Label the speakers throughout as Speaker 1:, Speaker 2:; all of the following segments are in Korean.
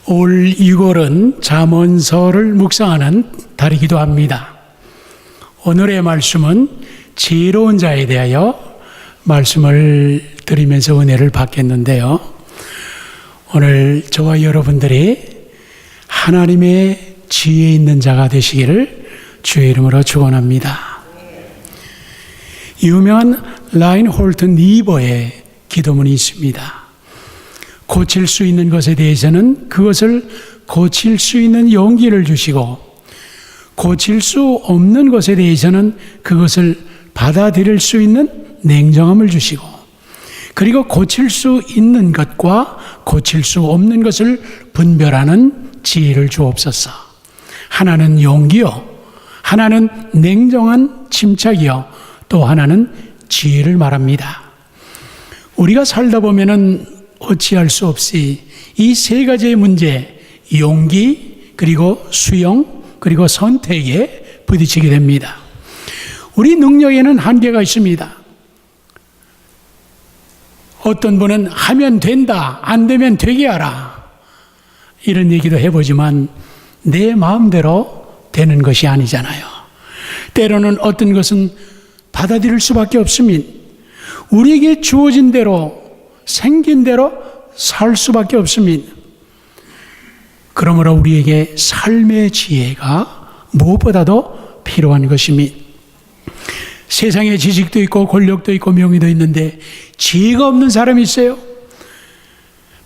Speaker 1: 올 6월은 잠언서를 묵상하는 달이기도 합니다. 오늘의 말씀은 지혜로운 자에 대하여 말씀을 드리면서 은혜를 받겠는데요. 오늘 저와 여러분들이 하나님의 지혜 있는 자가 되시기를 주의 이름으로 축원합니다. 유명한 라인홀트 니버의 기도문이 있습니다. 고칠 수 있는 것에 대해서는 그것을 고칠 수 있는 용기를 주시고, 고칠 수 없는 것에 대해서는 그것을 받아들일 수 있는 냉정함을 주시고, 그리고 고칠 수 있는 것과 고칠 수 없는 것을 분별하는 지혜를 주옵소서. 하나는 용기요, 하나는 냉정한 침착이요, 또 하나는 지혜를 말합니다. 우리가 살다 보면은 어찌할 수 없이 이 세 가지의 문제, 용기, 그리고 수용, 그리고 선택에 부딪히게 됩니다. 우리 능력에는 한계가 있습니다. 어떤 분은 하면 된다, 안 되면 되게 하라, 이런 얘기도 해보지만 내 마음대로 되는 것이 아니잖아요. 때로는 어떤 것은 받아들일 수밖에 없습니다. 우리에게 주어진 대로, 생긴 대로 살 수밖에 없습니다. 그러므로 우리에게 삶의 지혜가 무엇보다도 필요한 것입니다. 세상에 지식도 있고 권력도 있고 명예도 있는데 지혜가 없는 사람이 있어요.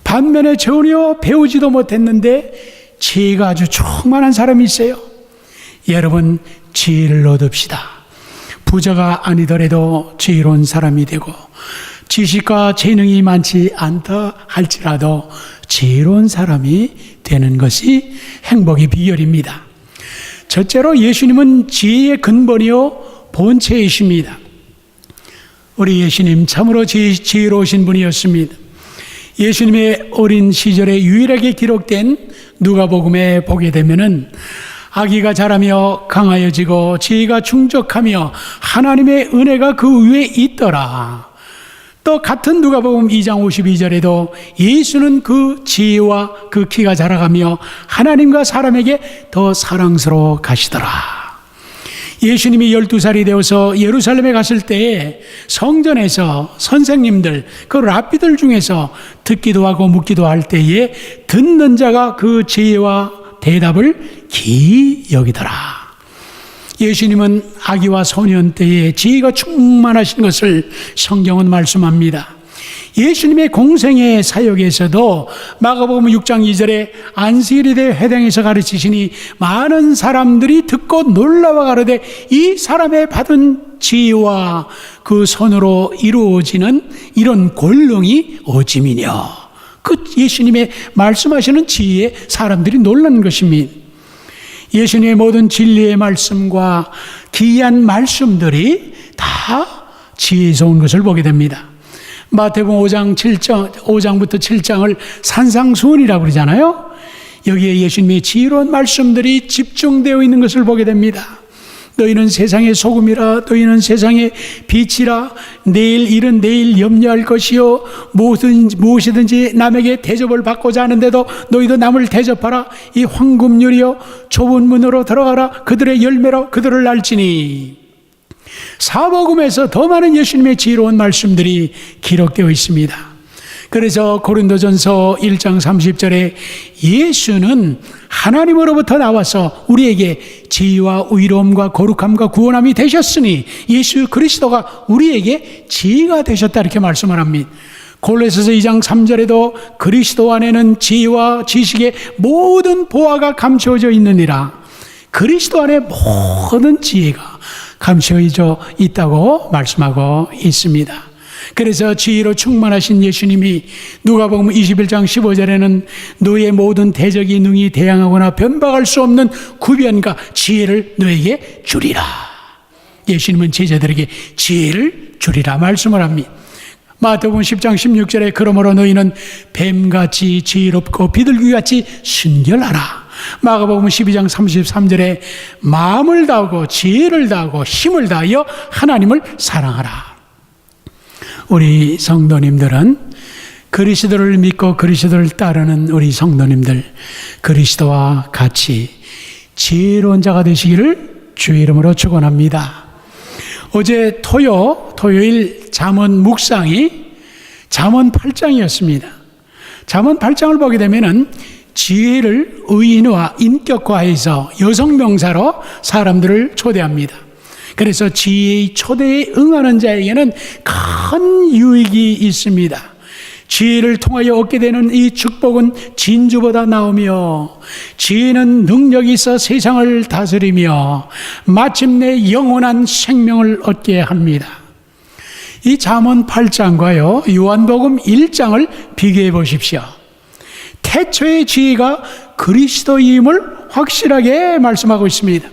Speaker 1: 반면에 전혀 배우지도 못했는데 지혜가 아주 충만한 사람이 있어요. 여러분, 지혜를 얻읍시다. 부자가 아니더라도 지혜로운 사람이 되고, 지식과 재능이 많지 않다 할지라도 지혜로운 사람이 되는 것이 행복의 비결입니다. 첫째로 예수님은 지혜의 근본이요 본체이십니다. 우리 예수님 참으로 지혜로우신 분이었습니다. 예수님의 어린 시절에 유일하게 기록된 누가복음에 보게 되면은 아기가 자라며 강하여지고 지혜가 충족하며 하나님의 은혜가 그 위에 있더라. 또 같은 누가복음 2장 52절에도 예수는 그 지혜와 그 키가 자라가며 하나님과 사람에게 더 사랑스러워 가시더라. 예수님이 12살이 되어서 예루살렘에 갔을 때에 성전에서 선생님들, 그 랍비들 중에서 듣기도 하고 묻기도 할 때에 듣는 자가 그 지혜와 대답을 기이 여기더라. 예수님은 아기와 소년 때에 지혜가 충만하신 것을 성경은 말씀합니다. 예수님의 공생의 사역에서도 마가복음 6장 2절에 안식일에 회당에서 가르치시니 많은 사람들이 듣고 놀라워 가로되 이 사람의 받은 지혜와 그 손으로 이루어지는 이런 권능이 어찌미냐. 그 예수님의 말씀하시는 지혜에 사람들이 놀라는 것입니다. 예수님의 모든 진리의 말씀과 기이한 말씀들이 다 지혜에서 온 것을 보게 됩니다. 마태복음 5장부터 7장을 산상수훈이라고 그러잖아요. 여기에 예수님의 지혜로운 말씀들이 집중되어 있는 것을 보게 됩니다. 너희는 세상의 소금이라, 너희는 세상의 빛이라, 내일 일은 내일 염려할 것이요 무엇이든지 남에게 대접을 받고자 하는데도 너희도 남을 대접하라. 이 황금률이요 좁은 문으로 들어가라. 그들의 열매로 그들을 알지니. 사복음에서 더 많은 예수님의 지혜로운 말씀들이 기록되어 있습니다. 그래서 고린도전서 1장 30절에 예수는 하나님으로부터 나와서 우리에게 지혜와 의로움과 거룩함과 구원함이 되셨으니 예수 그리스도가 우리에게 지혜가 되셨다, 이렇게 말씀을 합니다. 골로새서 2장 3절에도 그리스도 안에는 지혜와 지식의 모든 보화가 감춰져 있느니라. 그리스도 안에 모든 지혜가 감춰져 있다고 말씀하고 있습니다. 그래서 지혜로 충만하신 예수님이 누가복음 21장 15절에는 너의 모든 대적이 능히 대항하거나 변박할 수 없는 구변과 지혜를 너에게 주리라. 예수님은 제자들에게 지혜를 주리라 말씀을 합니다. 마태복음 10장 16절에 그러므로 너희는 뱀같이 지혜롭고 비둘기같이 순결하라. 마가복음 12장 33절에 마음을 다하고 지혜를 다하고 힘을 다하여 하나님을 사랑하라. 우리 성도님들은 그리스도를 믿고 그리스도를 따르는 우리 성도님들, 그리스도와 같이 지혜로운 자가 되시기를 주의 이름으로 축원합니다. 어제 토요일 잠언 묵상이 잠언 8장이었습니다. 잠언 8장을 보게 되면은 지혜를 의인화, 인격화해서 여성 명사로 사람들을 초대합니다. 그래서 지혜의 초대에 응하는 자에게는 큰 유익이 있습니다. 지혜를 통하여 얻게 되는 이 축복은 진주보다 나오며, 지혜는 능력이 있어 세상을 다스리며 마침내 영원한 생명을 얻게 합니다. 이 잠언 8장과요 요한복음 1장을 비교해 보십시오. 태초의 지혜가 그리스도임을 확실하게 말씀하고 있습니다.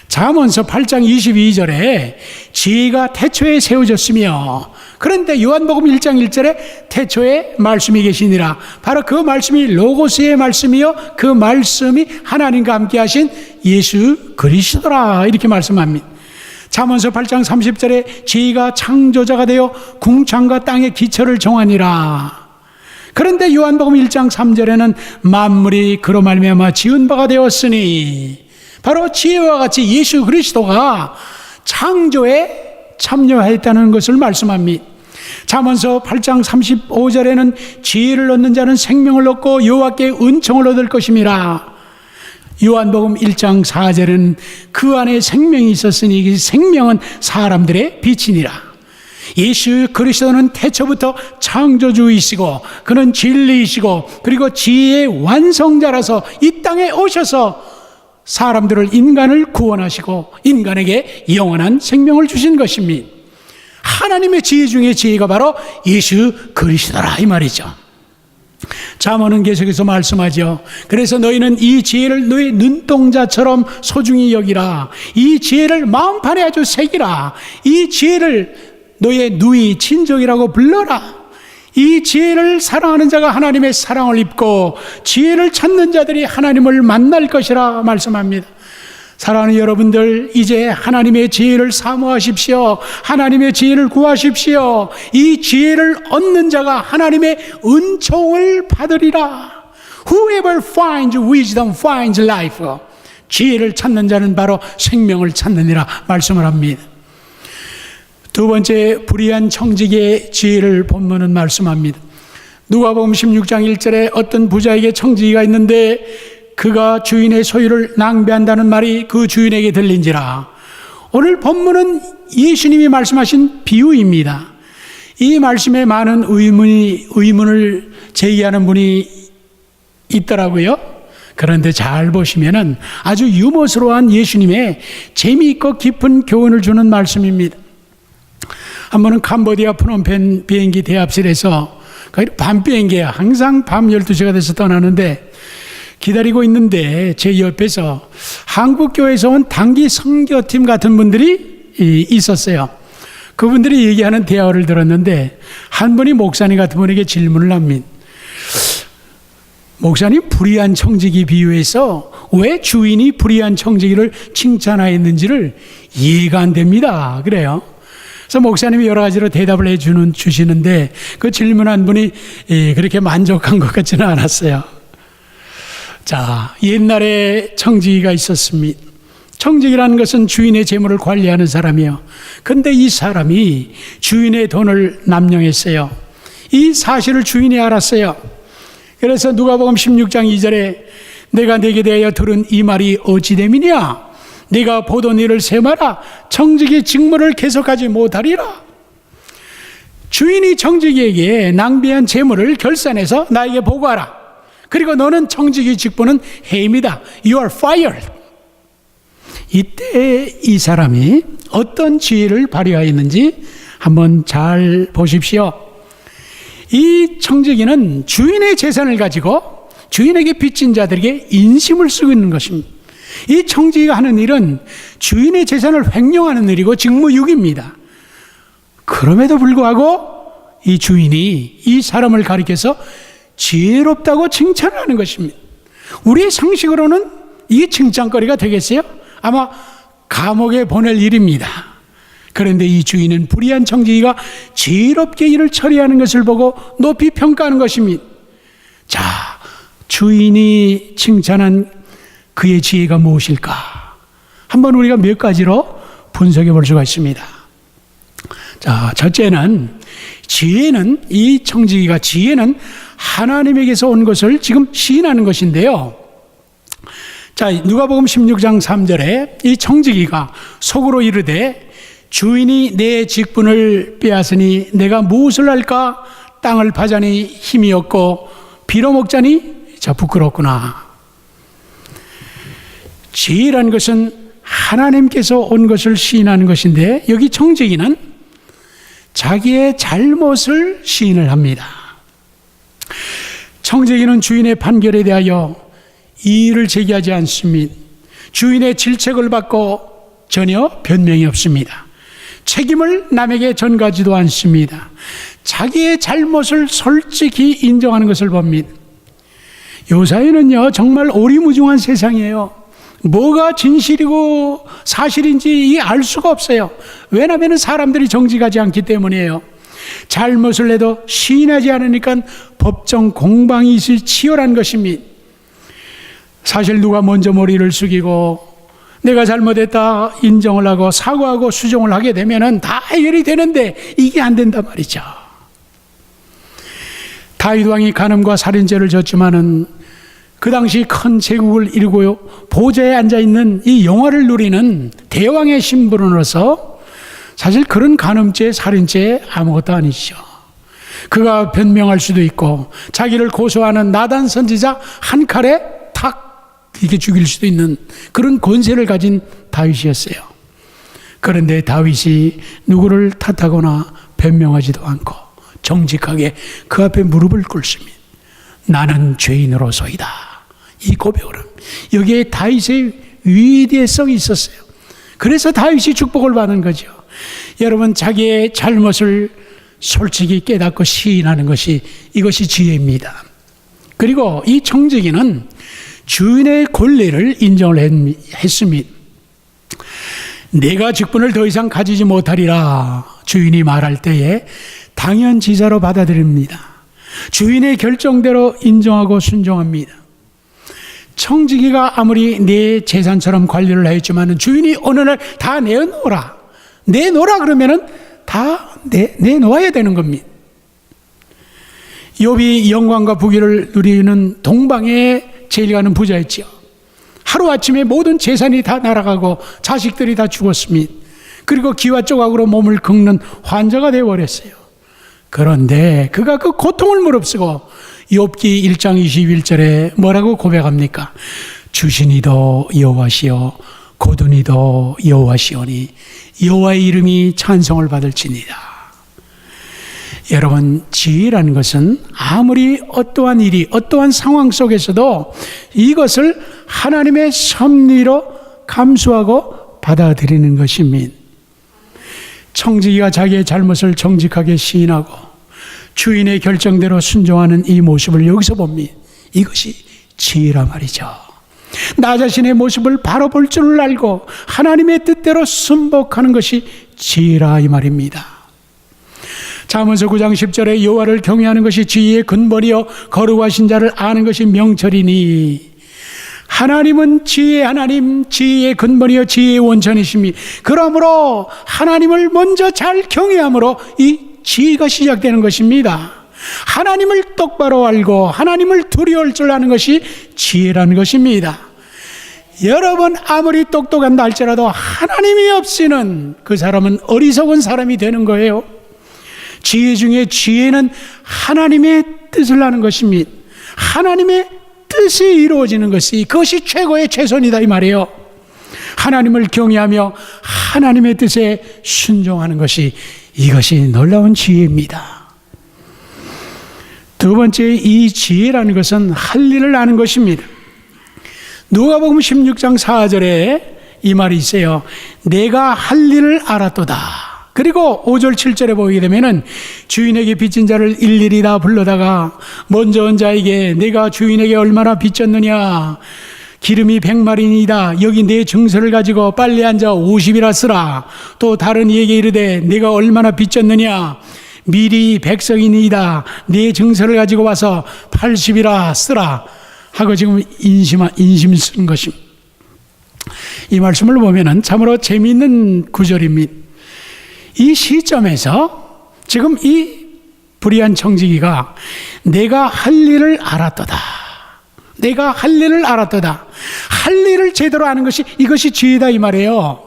Speaker 1: 잠언서 8장 22절에 지혜가 태초에 세워졌으며, 그런데 요한복음 1장 1절에 태초에 말씀이 계시니라. 바로 그 말씀이 로고스의 말씀이요, 그 말씀이 하나님과 함께 하신 예수 그리스도라, 이렇게 말씀합니다. 잠언서 8장 30절에 지혜가 창조자가 되어 궁창과 땅의 기초를 정하니라. 그런데 요한복음 1장 3절에는 만물이 그로 말미암아 지은 바가 되었으니, 바로 지혜와 같이 예수 그리스도가 창조에 참여했다는 것을 말씀합니다. 잠언서 8장 35절에는 지혜를 얻는 자는 생명을 얻고 여호와께 은총을 얻을 것임이라. 요한복음 1장 4절에는 그 안에 생명이 있었으니 그 생명은 사람들의 빛이니라. 예수 그리스도는 태초부터 창조주이시고 그는 진리이시고 그리고 지혜의 완성자라서 이 땅에 오셔서 사람들을, 인간을 구원하시고 인간에게 영원한 생명을 주신 것입니다. 하나님의 지혜 중에 지혜가 바로 예수 그리스도라, 이 말이죠. 잠언은 계속해서 말씀하죠. 그래서 너희는 이 지혜를 너희 눈동자처럼 소중히 여기라. 이 지혜를 마음판에 아주 새기라. 이 지혜를 너의 누이, 친족이라고 불러라. 이 지혜를 사랑하는 자가 하나님의 사랑을 입고 지혜를 찾는 자들이 하나님을 만날 것이라 말씀합니다. 사랑하는 여러분들, 이제 하나님의 지혜를 사모하십시오. 하나님의 지혜를 구하십시오. 이 지혜를 얻는 자가 하나님의 은총을 받으리라. Whoever finds wisdom finds life. 지혜를 찾는 자는 바로 생명을 찾느니라 말씀을 합니다. 두 번째, 불의한 청지기의 지혜를 본문은 말씀합니다. 누가복음 16장 1절에 어떤 부자에게 청지기가 있는데 그가 주인의 소유를 낭비한다는 말이 그 주인에게 들린지라. 오늘 본문은 예수님이 말씀하신 비유입니다. 이 말씀에 많은 의문을 제기하는 분이 있더라고요. 그런데 잘 보시면은 아주 유머스러운 예수님의 재미있고 깊은 교훈을 주는 말씀입니다. 한 번은 캄보디아 프놈펜 비행기 대합실에서 밤 비행기에 항상 밤 12시가 돼서 떠나는데 기다리고 있는데 제 옆에서 한국교회에서 온 단기 선교팀 같은 분들이 있었어요. 그분들이 얘기하는 대화를 들었는데 한 분이 목사님 같은 분에게 질문을 합니다. 목사님, 불의한 청지기 비유에서 왜 주인이 불의한 청지기를 칭찬하였는지를 이해가 안 됩니다. 그래요. 그래서 목사님이 여러 가지로 대답을 주시는데 그 질문한 분이 그렇게 만족한 것 같지는 않았어요. 자, 옛날에 청지기가 있었습니다. 청지기라는 것은 주인의 재물을 관리하는 사람이요. 근데 이 사람이 주인의 돈을 남용했어요. 이 사실을 주인이 알았어요. 그래서 누가복음 16장 2절에 내가 네게 대하여 들은 이 말이 어찌됨이냐? 네가 보던 일을 세마라. 청지기 직무를 계속하지 못하리라. 주인이 청지기에게 낭비한 재물을 결산해서 나에게 보고하라. 그리고 너는 청지기 직분은 해임이다. You are fired. 이때 이 사람이 어떤 지혜를 발휘하였는지 한번 잘 보십시오. 이 청지기는 주인의 재산을 가지고 주인에게 빚진 자들에게 인심을 쓰고 있는 것입니다. 이 청지기가 하는 일은 주인의 재산을 횡령하는 일이고 직무유기입니다. 그럼에도 불구하고 이 주인이 이 사람을 가리켜서 지혜롭다고 칭찬을 하는 것입니다. 우리의 상식으로는 이게 칭찬거리가 되겠어요? 아마 감옥에 보낼 일입니다. 그런데 이 주인은 불의한 청지기가 지혜롭게 일을 처리하는 것을 보고 높이 평가하는 것입니다. 자, 주인이 칭찬한 그의 지혜가 무엇일까? 한번 우리가 몇 가지로 분석해 볼 수가 있습니다. 자, 첫째는 이 청지기가 지혜는 하나님에게서 온 것을 지금 시인하는 것인데요. 자, 누가복음 16장 3절에 이 청지기가 속으로 이르되 주인이 내 직분을 빼앗으니 내가 무엇을 할까? 땅을 파자니 힘이 없고 비로 먹자니 자 부끄럽구나. 지혜라는 것은 하나님께서 온 것을 시인하는 것인데 여기 청지기는 자기의 잘못을 시인을 합니다. 청지기는 주인의 판결에 대하여 이의를 제기하지 않습니다. 주인의 질책을 받고 전혀 변명이 없습니다. 책임을 남에게 전가지도 않습니다. 자기의 잘못을 솔직히 인정하는 것을 봅니다. 요사이는요 정말 오리무중한 세상이에요. 뭐가 진실이고 사실인지 알 수가 없어요. 왜냐하면 사람들이 정직하지 않기 때문이에요. 잘못을 해도 시인하지 않으니까 법정 공방이 치열한 것입니다. 사실 누가 먼저 머리를 숙이고 내가 잘못했다 인정을 하고 사과하고 수정을 하게 되면 다 해결이 되는데 이게 안 된단 말이죠. 다윗 왕이 간음과 살인죄를 졌지만은 그 당시 큰 제국을 이루고 보좌에 앉아있는 이 영화를 누리는 대왕의 신분으로서 사실 그런 간음죄, 살인죄 아무것도 아니죠. 그가 변명할 수도 있고 자기를 고소하는 나단 선지자 한 칼에 탁 이렇게 죽일 수도 있는 그런 권세를 가진 다윗이었어요. 그런데 다윗이 누구를 탓하거나 변명하지도 않고 정직하게 그 앞에 무릎을 꿇습니다. 나는 죄인으로서이다. 이 고백을 합니다. 여기에 다윗의 위대성이 있었어요. 그래서 다윗이 축복을 받은 거죠. 여러분, 자기의 잘못을 솔직히 깨닫고 시인하는 것이 이것이 지혜입니다. 그리고 이 청지기는 주인의 권리를 인정을 했습니다. 내가 직분을 더 이상 가지지 못하리라 주인이 말할 때에 당연지사로 받아들입니다. 주인의 결정대로 인정하고 순종합니다. 청지기가 아무리 내 재산처럼 관리를 했지만 주인이 어느 날 다 내놓으라 그러면은 다 내놓아야 되는 겁니다. 욥이 영광과 부귀를 누리는 동방에 제일 가는 부자였지요. 하루아침에 모든 재산이 다 날아가고 자식들이 다 죽었습니다. 그리고 기와 조각으로 몸을 긁는 환자가 되어버렸어요. 그런데 그가 그 고통을 무릅쓰고 욥기 1장 21절에 뭐라고 고백합니까? 주신이도 여호와시요 고든이도 여호와시오니 여호와의 이름이 찬송을 받을지니라. 여러분, 지혜라는 것은 아무리 어떠한 일이 어떠한 상황 속에서도 이것을 하나님의 섭리로 감수하고 받아들이는 것입니다. 청지기가 자기의 잘못을 정직하게 시인하고 주인의 결정대로 순종하는 이 모습을 여기서 봅니다. 이것이 지혜라 말이죠. 나 자신의 모습을 바로 볼 줄을 알고 하나님의 뜻대로 순복하는 것이 지혜라 이 말입니다. 잠언서 9장 10절에 여호와를 경외하는 것이 지혜의 근본이요 거룩하신 자를 아는 것이 명철이니. 하나님은 지혜의 하나님, 지혜의 근본이요 지혜의 원천이십니. 그러므로 하나님을 먼저 잘 경외함으로 이 지혜가 시작되는 것입니다. 하나님을 똑바로 알고 하나님을 두려울 줄 아는 것이 지혜라는 것입니다. 여러분, 아무리 똑똑한다 할지라도 하나님이 없이는 그 사람은 어리석은 사람이 되는 거예요. 지혜 중에 지혜는 하나님의 뜻을 아는 것입니다. 하나님의 뜻이 이루어지는 것이 그것이 최고의 최선이다 이 말이에요. 하나님을 경외하며 하나님의 뜻에 순종하는 것이 이것이 놀라운 지혜입니다. 두 번째, 이 지혜라는 것은 할 일을 아는 것입니다. 누가복음 16장 4절에 이 말이 있어요. 내가 할 일을 알았도다. 그리고 5절 7절에 보게 되면은 주인에게 빚진 자를 일일이 다 불러다가 먼저 온 자에게 내가 주인에게 얼마나 빚졌느냐 기름이 100마리이다. 여기 내 증서를 가지고 빨리 앉아 50이라 쓰라. 또 다른 이에게 이르되 내가 얼마나 빚졌느냐. 미리 백성이니이다. 내 증서를 가지고 와서 80이라 쓰라. 하고 지금 인심 쓴 것입니다. 이 말씀을 보면은 참으로 재미있는 구절입니다. 이 시점에서 지금 이 불의한 청지기가 내가 할 일을 알았도다. 내가 할 일을 알았도다. 할 일을 제대로 아는 것이 이것이 지혜다 이 말이에요.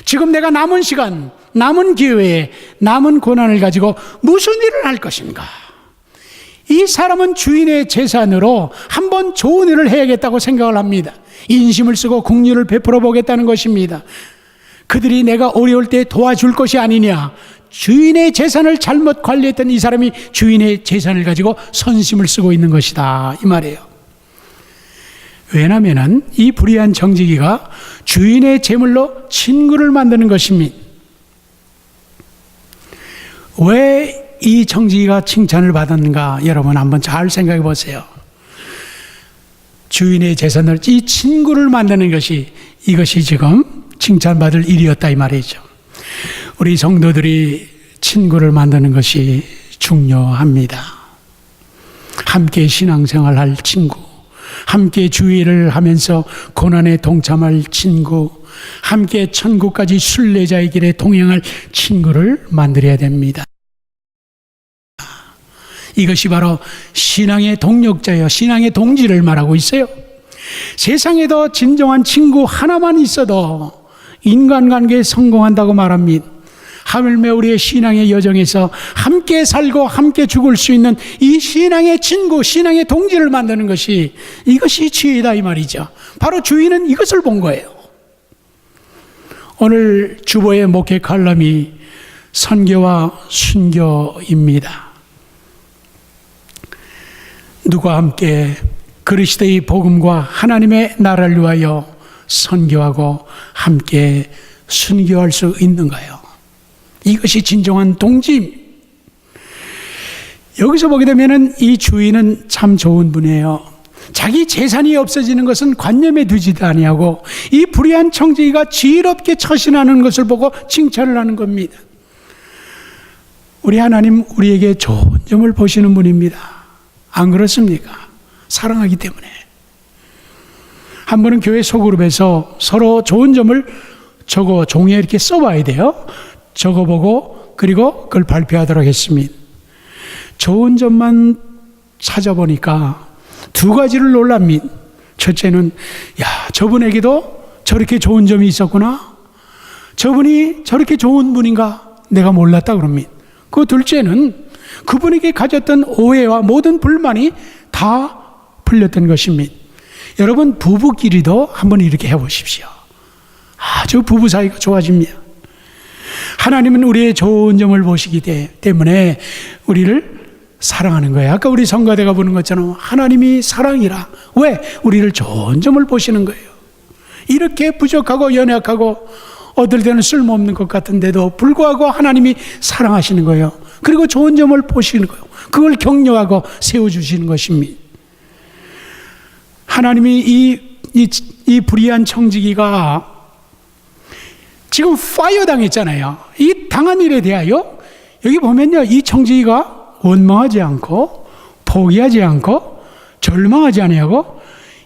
Speaker 1: 지금 내가 남은 시간, 남은 기회에 남은 고난을 가지고 무슨 일을 할 것인가. 이 사람은 주인의 재산으로 한번 좋은 일을 해야겠다고 생각을 합니다. 인심을 쓰고 긍휼을 베풀어 보겠다는 것입니다. 그들이 내가 어려울 때 도와줄 것이 아니냐. 주인의 재산을 잘못 관리했던 이 사람이 주인의 재산을 가지고 선심을 쓰고 있는 것이다 이 말이에요. 왜냐하면 이 불의한 청지기가 주인의 재물로 친구를 만드는 것입니다. 왜 이 청지기가 칭찬을 받았는가 여러분 한번 잘 생각해 보세요. 주인의 재산을 이 친구를 만드는 것이 이것이 지금 칭찬받을 일이었다 이 말이죠. 우리 성도들이 친구를 만드는 것이 중요합니다. 함께 신앙생활할 친구, 함께 주의를 하면서 고난에 동참할 친구, 함께 천국까지 순례자의 길에 동행할 친구를 만들어야 됩니다. 이것이 바로 신앙의 동력자예요. 신앙의 동지를 말하고 있어요. 세상에도 진정한 친구 하나만 있어도 인간관계에 성공한다고 말합니다. 하물며 우리의 신앙의 여정에서 함께 살고 함께 죽을 수 있는 이 신앙의 친구, 신앙의 동지를 만드는 것이 이것이 지혜다 이 말이죠. 바로 주인은 이것을 본 거예요. 오늘 주보의 목회 칼럼이 선교와 순교입니다. 누구와 함께 그리스도의 복음과 하나님의 나라를 위하여 선교하고 함께 순교할 수 있는가요? 이것이 진정한 동지입니다. 여기서 보게 되면 이 주인은 참 좋은 분이에요. 자기 재산이 없어지는 것은 관념에 두지도 아니하고 이 불의한 청지기가 지혜롭게 처신하는 것을 보고 칭찬을 하는 겁니다. 우리 하나님 우리에게 좋은 점을 보시는 분입니다. 안 그렇습니까? 사랑하기 때문에. 한 번은 교회 소그룹에서 서로 좋은 점을 적어 종이에 이렇게 써봐야 돼요. 적어보고 그리고 그걸 발표하도록 했습니다. 좋은 점만 찾아보니까 두 가지를 놀랍니다. 첫째는 저분에게도 저렇게 좋은 점이 있었구나. 저분이 저렇게 좋은 분인가 내가 몰랐다 그럽니다. 그 둘째는 그분에게 가졌던 오해와 모든 불만이 다 풀렸던 것입니다. 여러분 부부끼리도 한번 이렇게 해보십시오. 아주 부부 사이가 좋아집니다. 하나님은 우리의 좋은 점을 보시기 때문에 우리를 사랑하는 거예요. 아까 우리 성가대가 보는 것처럼 하나님이 사랑이라. 왜? 우리를 좋은 점을 보시는 거예요. 이렇게 부족하고 연약하고 어떨 때는 쓸모없는 것 같은데도 불구하고 하나님이 사랑하시는 거예요. 그리고 좋은 점을 보시는 거예요. 그걸 격려하고 세워주시는 것입니다. 하나님이 이 불의한 청지기가 지금 파이어 당했잖아요. 이 당한 일에 대하여 여기 보면요, 이 청지기가 원망하지 않고 포기하지 않고 절망하지 아니하고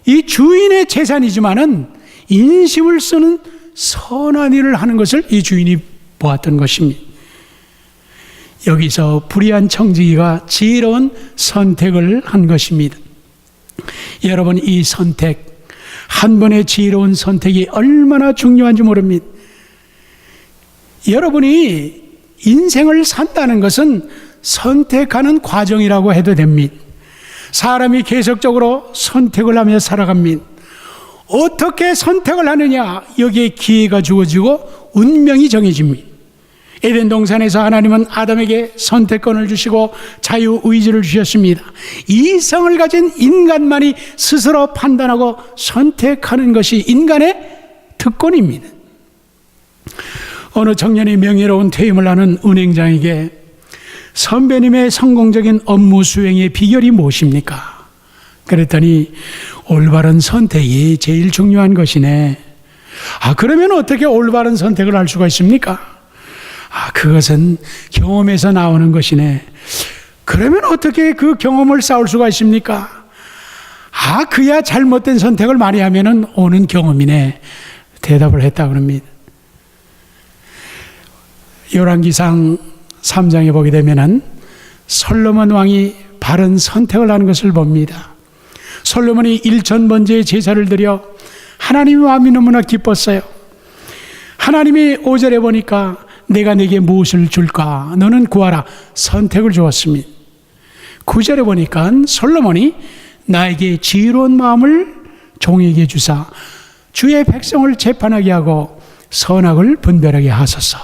Speaker 1: 이 주인의 재산이지만은 인심을 쓰는 선한 일을 하는 것을 이 주인이 보았던 것입니다. 여기서 불의한 청지기가 지혜로운 선택을 한 것입니다. 여러분, 이 선택, 한 번의 지혜로운 선택이 얼마나 중요한지 모릅니다. 여러분이 인생을 산다는 것은 선택하는 과정이라고 해도 됩니다. 사람이 계속적으로 선택을 하며 살아갑니다. 어떻게 선택을 하느냐, 여기에 기회가 주어지고 운명이 정해집니다. 에덴 동산에서 하나님은 아담에게 선택권을 주시고 자유의지를 주셨습니다. 이성을 가진 인간만이 스스로 판단하고 선택하는 것이 인간의 특권입니다. 어느 청년이 명예로운 퇴임을 하는 은행장에게 선배님의 성공적인 업무 수행의 비결이 무엇입니까? 그랬더니 올바른 선택이 제일 중요한 것이네. 그러면 어떻게 올바른 선택을 할 수가 있습니까? 그것은 경험에서 나오는 것이네. 그러면 어떻게 그 경험을 쌓을 수가 있습니까? 그야 잘못된 선택을 많이 하면은 오는 경험이네. 대답을 했다고 합니다. 열왕기상 3장에 보게 되면은 솔로몬 왕이 바른 선택을 하는 것을 봅니다. 솔로몬이 1000번째의 제사를 드려 하나님의 마음이 너무나 기뻤어요. 하나님이 5절에 보니까 내가 네게 무엇을 줄까? 너는 구하라. 선택을 주었습니다. 9절에 보니까 솔로몬이 나에게 지혜로운 마음을 종에게 주사 주의 백성을 재판하게 하고 선악을 분별하게 하소서.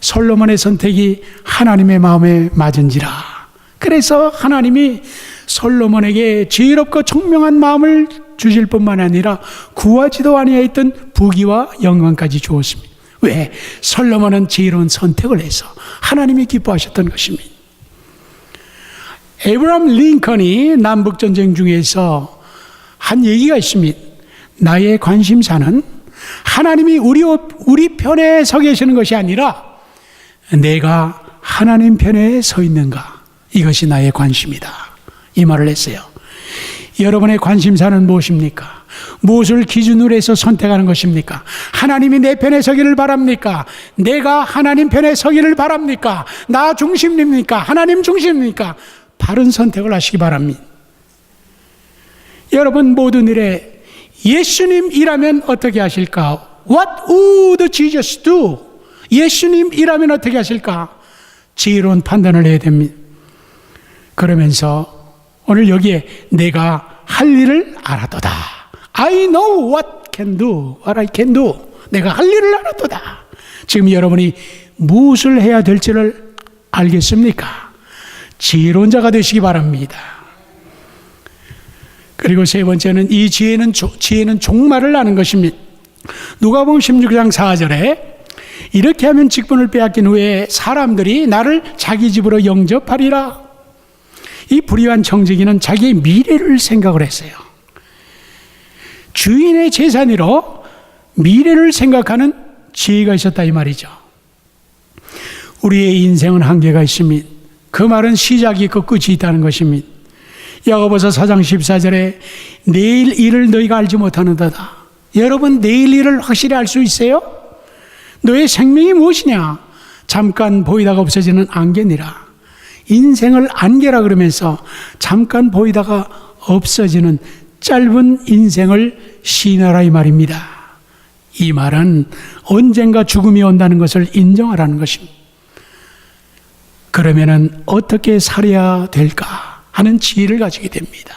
Speaker 1: 솔로몬의 선택이 하나님의 마음에 맞은지라. 그래서 하나님이 솔로몬에게 지혜롭고 총명한 마음을 주실 뿐만 아니라 구하지도 아니하였던 부귀와 영광까지 주었습니다. 왜? 솔로몬은 지혜로운 선택을 해서 하나님이 기뻐하셨던 것입니다. 에브라함 링컨이 남북전쟁 중에서 한 얘기가 있습니다. 나의 관심사는 하나님이 우리 편에 서 계시는 것이 아니라 내가 하나님 편에 서 있는가, 이것이 나의 관심이다, 이 말을 했어요. 여러분의 관심사는 무엇입니까? 무엇을 기준으로 해서 선택하는 것입니까? 하나님이 내 편에 서기를 바랍니까? 내가 하나님 편에 서기를 바랍니까? 나 중심입니까? 하나님 중심입니까? 바른 선택을 하시기 바랍니다. 여러분 모든 일에 예수님이라면 어떻게 하실까? What would Jesus do? 예수님이라면 어떻게 하실까? 지혜로운 판단을 해야 됩니다. 그러면서 오늘 여기에 내가 할 일을 알아도다. I know what can do, what I can do. 내가 할 일을 알아도다. 지금 여러분이 무엇을 해야 될지를 알겠습니까? 지혜로운 자가 되시기 바랍니다. 그리고 세 번째는 이 지혜는 종말을 아는 것입니다. 누가복음 16장 4절에 이렇게 하면 직분을 빼앗긴 후에 사람들이 나를 자기 집으로 영접하리라. 이 불의한 청지기는 자기의 미래를 생각을 했어요. 주인의 재산으로 미래를 생각하는 지혜가 있었다, 이 말이죠. 우리의 인생은 한계가 있습니다. 그 말은 시작이 있고 끝이 있다는 것입니다. 야고보서 4장 14절에 내일 일을 너희가 알지 못하는도다. 여러분 내일 일을 확실히 알 수 있어요? 너의 생명이 무엇이냐? 잠깐 보이다가 없어지는 안개니라. 인생을 안개라 그러면서 잠깐 보이다가 없어지는 짧은 인생을 시인하라, 이 말입니다. 이 말은 언젠가 죽음이 온다는 것을 인정하라는 것입니다. 그러면은 어떻게 살아야 될까 하는 지혜를 가지게 됩니다.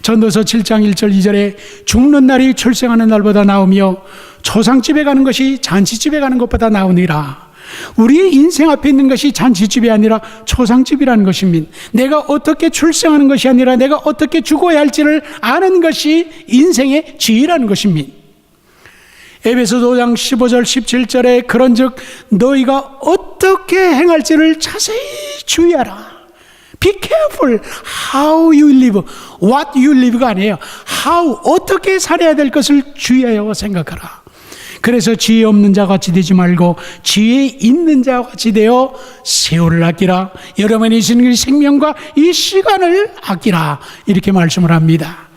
Speaker 1: 전도서 7장 1절 2절에 죽는 날이 출생하는 날보다 나으며 초상집에 가는 것이 잔치집에 가는 것보다 나으니라. 우리의 인생 앞에 있는 것이 잔치집이 아니라 초상집이라는 것입니다. 내가 어떻게 출생하는 것이 아니라 내가 어떻게 죽어야 할지를 아는 것이 인생의 지혜라는 것입니다. 에베소서 5장 15절 17절에 그런즉 너희가 어떻게 행할지를 자세히 주의하라. Be careful how you live. What you live가 아니에요. How, 어떻게 살아야 될 것을 주의하여 생각하라. 그래서 지혜 없는 자 같이 되지 말고 지혜 있는 자 같이 되어 세월을 아끼라. 여러분이 있는 생명과 이 시간을 아끼라. 이렇게 말씀을 합니다.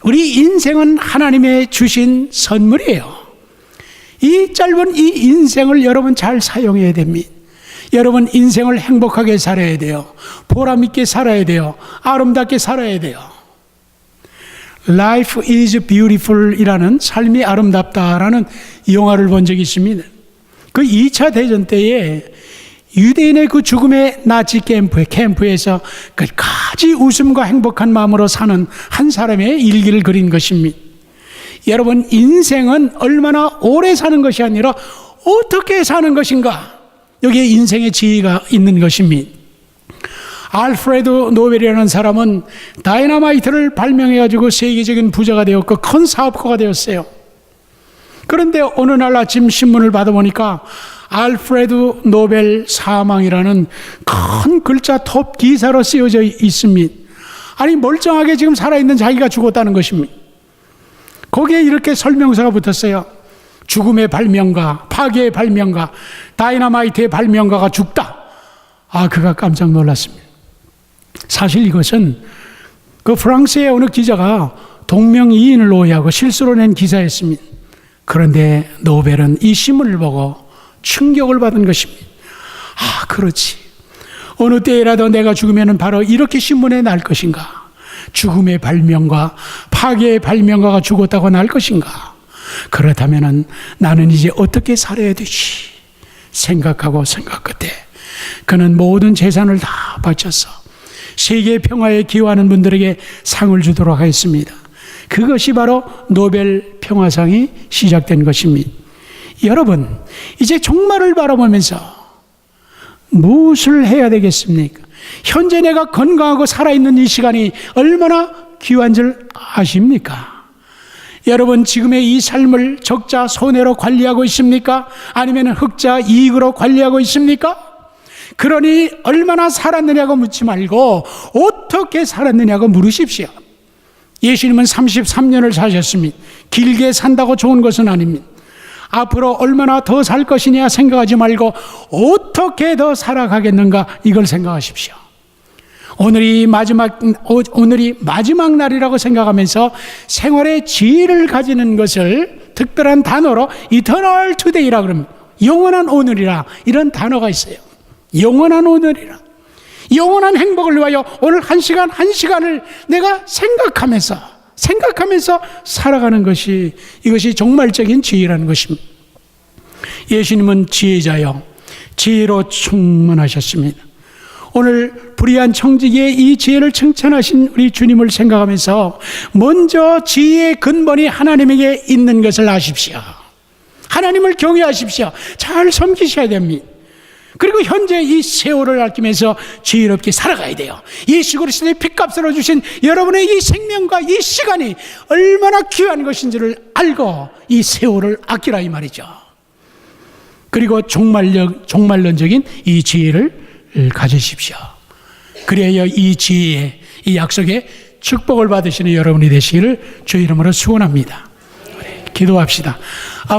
Speaker 1: 우리 인생은 하나님의 주신 선물이에요. 이 짧은 이 인생을 여러분 잘 사용해야 됩니다. 여러분 인생을 행복하게 살아야 돼요. 보람 있게 살아야 돼요. 아름답게 살아야 돼요. Life is beautiful 이라는 삶이 아름답다라는 영화를 본 적이 있습니다. 그 2차 대전 때에 유대인의 그 죽음의 나치 캠프에서 끝까지 웃음과 행복한 마음으로 사는 한 사람의 일기를 그린 것입니다. 여러분 인생은 얼마나 오래 사는 것이 아니라 어떻게 사는 것인가, 여기에 인생의 지혜가 있는 것입니다. 알프레드 노벨이라는 사람은 다이너마이트를 발명해가지고 세계적인 부자가 되었고 큰 사업가가 되었어요. 그런데 어느 날 아침 신문을 받아보니까 알프레드 노벨 사망이라는 큰 글자 톱 기사로 쓰여져 있습니다. 아니 멀쩡하게 지금 살아있는 자기가 죽었다는 것입니다. 거기에 이렇게 설명서가 붙었어요. 죽음의 발명가, 파괴의 발명가, 다이너마이트의 발명가가 죽다. 그가 깜짝 놀랐습니다. 사실 이것은 그 프랑스의 어느 기자가 동명이인을 오해하고 실수로 낸 기사였습니다. 그런데 노벨은 이 신문을 보고 충격을 받은 것입니다. 그렇지. 어느 때라도 내가 죽으면 바로 이렇게 신문에 날 것인가? 죽음의 발명가, 파괴의 발명가가 죽었다고 날 것인가? 그렇다면 나는 이제 어떻게 살아야 되지? 생각하고 생각 끝에 그는 모든 재산을 다 바쳐서 세계 평화에 기여하는 분들에게 상을 주도록 하였습니다. 그것이 바로 노벨 평화상이 시작된 것입니다. 여러분, 이제 종말을 바라보면서 무엇을 해야 되겠습니까? 현재 내가 건강하고 살아있는 이 시간이 얼마나 귀한 줄 아십니까? 여러분, 지금의 이 삶을 적자 손해로 관리하고 있습니까? 아니면 흑자 이익으로 관리하고 있습니까? 그러니 얼마나 살았느냐고 묻지 말고 어떻게 살았느냐고 물으십시오. 예수님은 33년을 사셨습니다. 길게 산다고 좋은 것은 아닙니다. 앞으로 얼마나 더 살 것이냐 생각하지 말고 어떻게 더 살아가겠는가 이걸 생각하십시오. 오늘이 마지막 날이라고 생각하면서 생활의 지혜를 가지는 것을 특별한 단어로 Eternal Today라고 합니다. 영원한 오늘이라 이런 단어가 있어요. 영원한 오늘이라. 영원한 행복을 위하여 오늘 한 시간을 내가 생각하면서 살아가는 것이 이것이 종말적인 지혜라는 것입니다. 예수님은 지혜자요, 지혜로 충만하셨습니다. 오늘 불의한 청지기의 이 지혜를 칭찬하신 우리 주님을 생각하면서 먼저 지혜의 근본이 하나님에게 있는 것을 아십시오. 하나님을 경외하십시오. 잘 섬기셔야 됩니다. 그리고 현재 이 세월을 아끼면서 지혜롭게 살아가야 돼요. 예수 그리스도의 핏값으로 주신 여러분의 이 생명과 이 시간이 얼마나 귀한 것인지를 알고 이 세월을 아끼라 이 말이죠. 그리고 종말론적인 이 지혜를 가지십시오. 그래야 이 지혜의 이 약속의 축복을 받으시는 여러분이 되시기를 주 이름으로 축원합니다. 기도합시다. 아버지